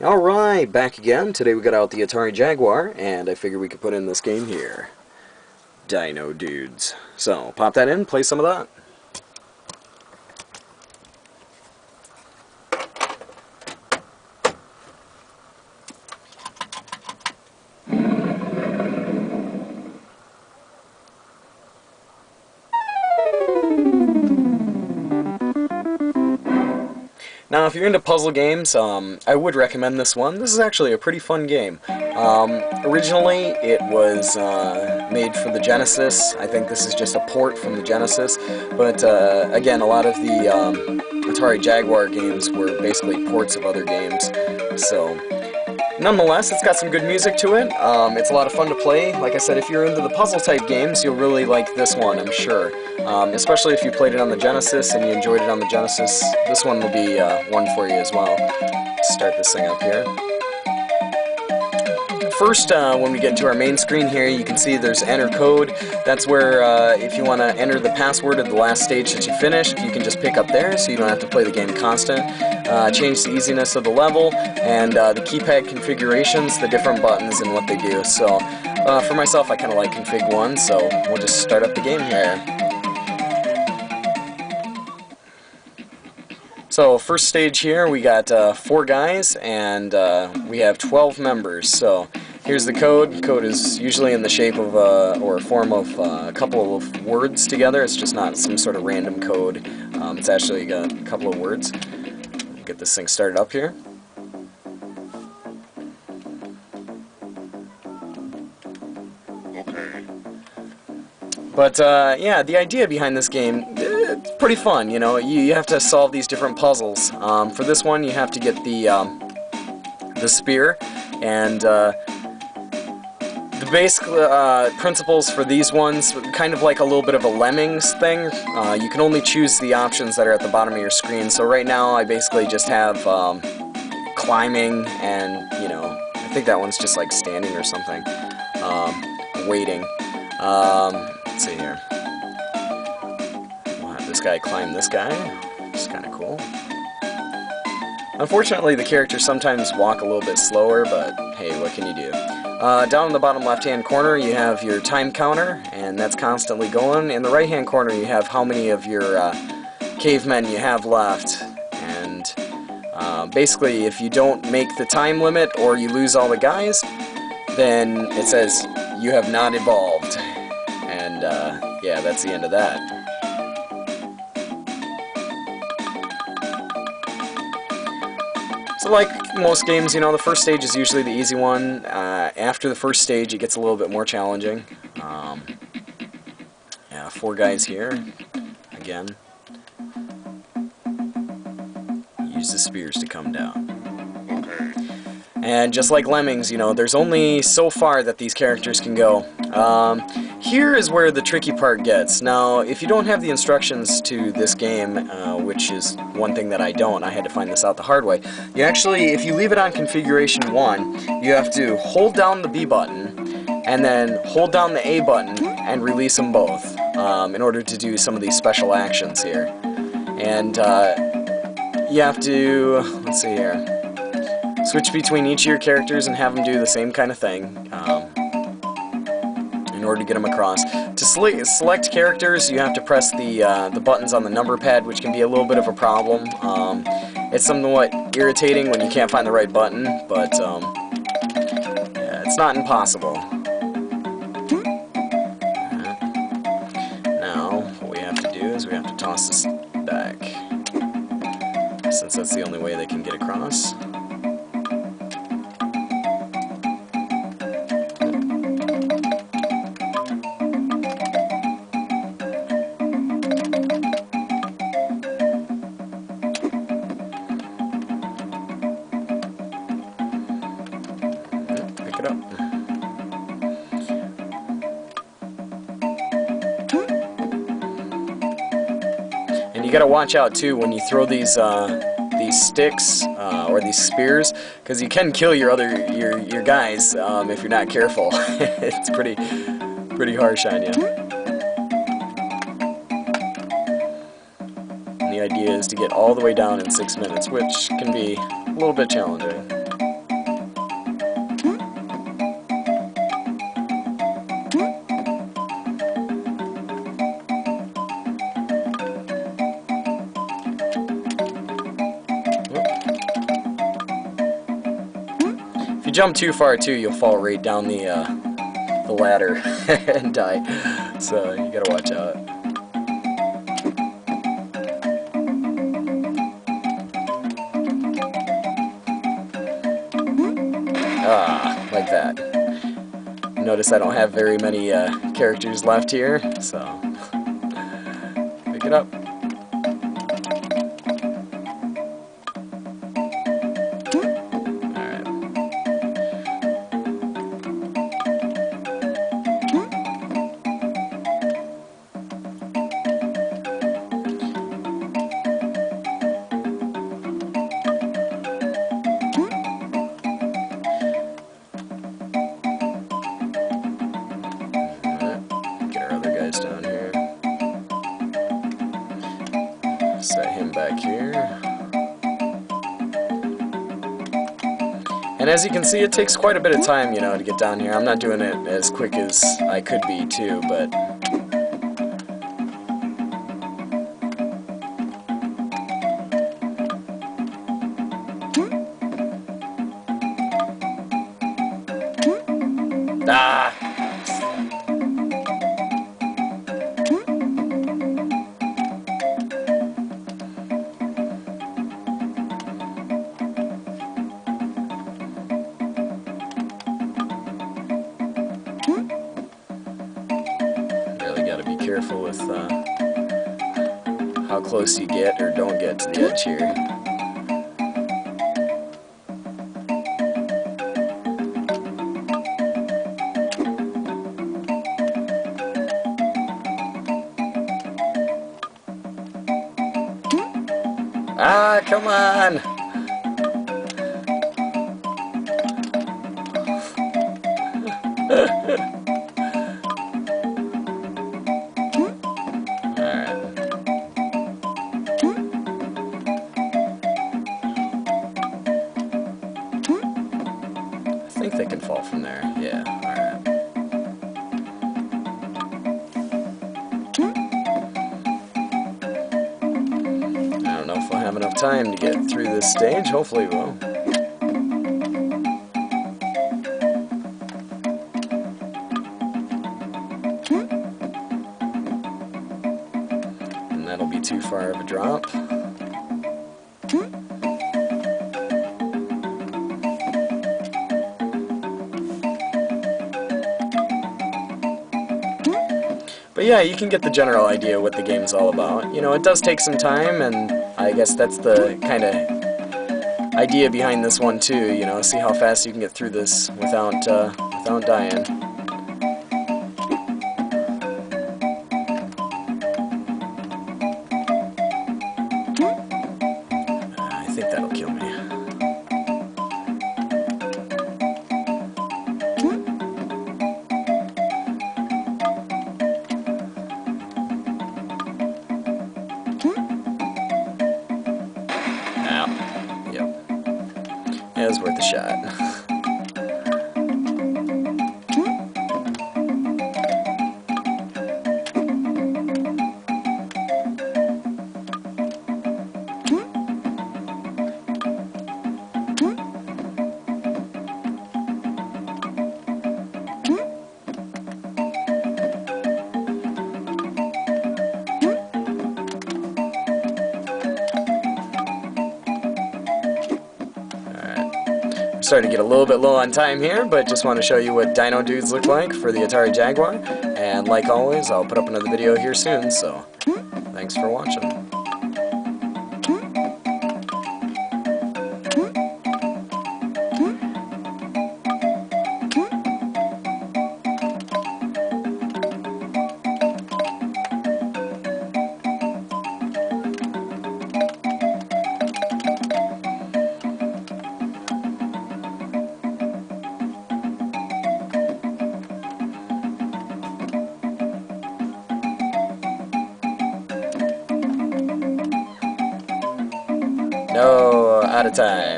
Alright, back again. Today we got out the Atari Jaguar, and I figured we could put in this game here. Dino Dudes. So, pop that in, play some of that. Now, if you're into puzzle games, I would recommend this one. This is actually a pretty fun game. Originally, it was made for the Genesis. I think this is just a port from the Genesis. But, again, a lot of the Atari Jaguar games were basically ports of other games. So, nonetheless, it's got some good music to it. It's a lot of fun to play. Like I said, if you're into the puzzle-type games, you'll really like this one, I'm sure. Especially if you played it on the Genesis and you enjoyed it on the Genesis, this one will be one for you as well. Let's start this thing up here. First, when we get into our main screen here, you can see there's enter code. That's where, if you want to enter the password of the last stage that you finished, you can just pick up there, so you don't have to play the game constant. Change the easiness of the level, and the keypad configurations, the different buttons and what they do. So, for myself, I kind of like config 1, so we'll just start up the game here. So, first stage here, we got 4 guys, and we have 12 members. So, here's the code. The code is usually in the shape of, or form of a couple of words together. It's just not some sort of random code. It's actually got a couple of words. Get this thing started up here. But, yeah, the idea behind this game, it's pretty fun, you know. You have to solve these different puzzles. For this one, you have to get the spear, and the basic principles for these ones, kind of like a little bit of a Lemmings thing. You can only choose the options that are at the bottom of your screen. So right now, I basically just have climbing and, you know, I think that one's just like standing or something. Waiting. Let's see here. We'll have this guy climb this guy, which is kind of cool. Unfortunately, the characters sometimes walk a little bit slower, but hey, what can you do? Down in the bottom left-hand corner, you have your time counter, and that's constantly going. In the right-hand corner, you have how many of your cavemen you have left. And basically, if you don't make the time limit or you lose all the guys, then it says you have not evolved. And yeah, that's the end of that. So like most games, you know, the first stage is usually the easy one. After the first stage, it gets a little bit more challenging. Yeah, 4 guys here. Again. Use the spears to come down. And just like Lemmings, you know, there's only so far that these characters can go. Here is where the tricky part gets. Now, if you don't have the instructions to this game, which is one thing that I don't, I had to find this out the hard way, you actually, if you leave it on configuration 1, you have to hold down the B button, and then hold down the A button, and release them both, in order to do some of these special actions here. And you have to, let's see here, switch between each of your characters and have them do the same kind of thing. In order to get them across. To select characters, you have to press the buttons on the number pad, which can be a little bit of a problem. It's somewhat irritating when you can't find the right button, but yeah, it's not impossible. Now, what we have to do is we have to toss this back, since that's the only way they can get across. And you gotta watch out too when you throw these sticks or these spears, because you can kill your guys if you're not careful. It's pretty harsh on you. And the idea is to get all the way down in 6 minutes, which can be a little bit challenging. jump too far too, you'll fall right down the ladder and die. So you gotta watch out. Ah, like that. Notice I don't have very many characters left here, so pick it up. Alright. Down here. Set him back here. And as you can see, it takes quite a bit of time, you know, to get down here. I'm not doing it as quick as I could be, too, but... Ah! Careful with how close you get or don't get to the edge here. Ah, come on! I think they can fall from there. Yeah, alright. I don't know if we'll have enough time to get through this stage. Hopefully we will. And that'll be too far of a drop. But yeah, you can get the general idea what the game's all about. You know, it does take some time, and I guess that's the kind of idea behind this one too. You know, see how fast you can get through this without dying. I think that'll kill me. It was worth a shot. Starting to get a little bit low on time here, but just want to show you what Dino dudes look like for the Atari Jaguar. And like always, I'll put up another video here soon, so thanks for watching. No, out of time.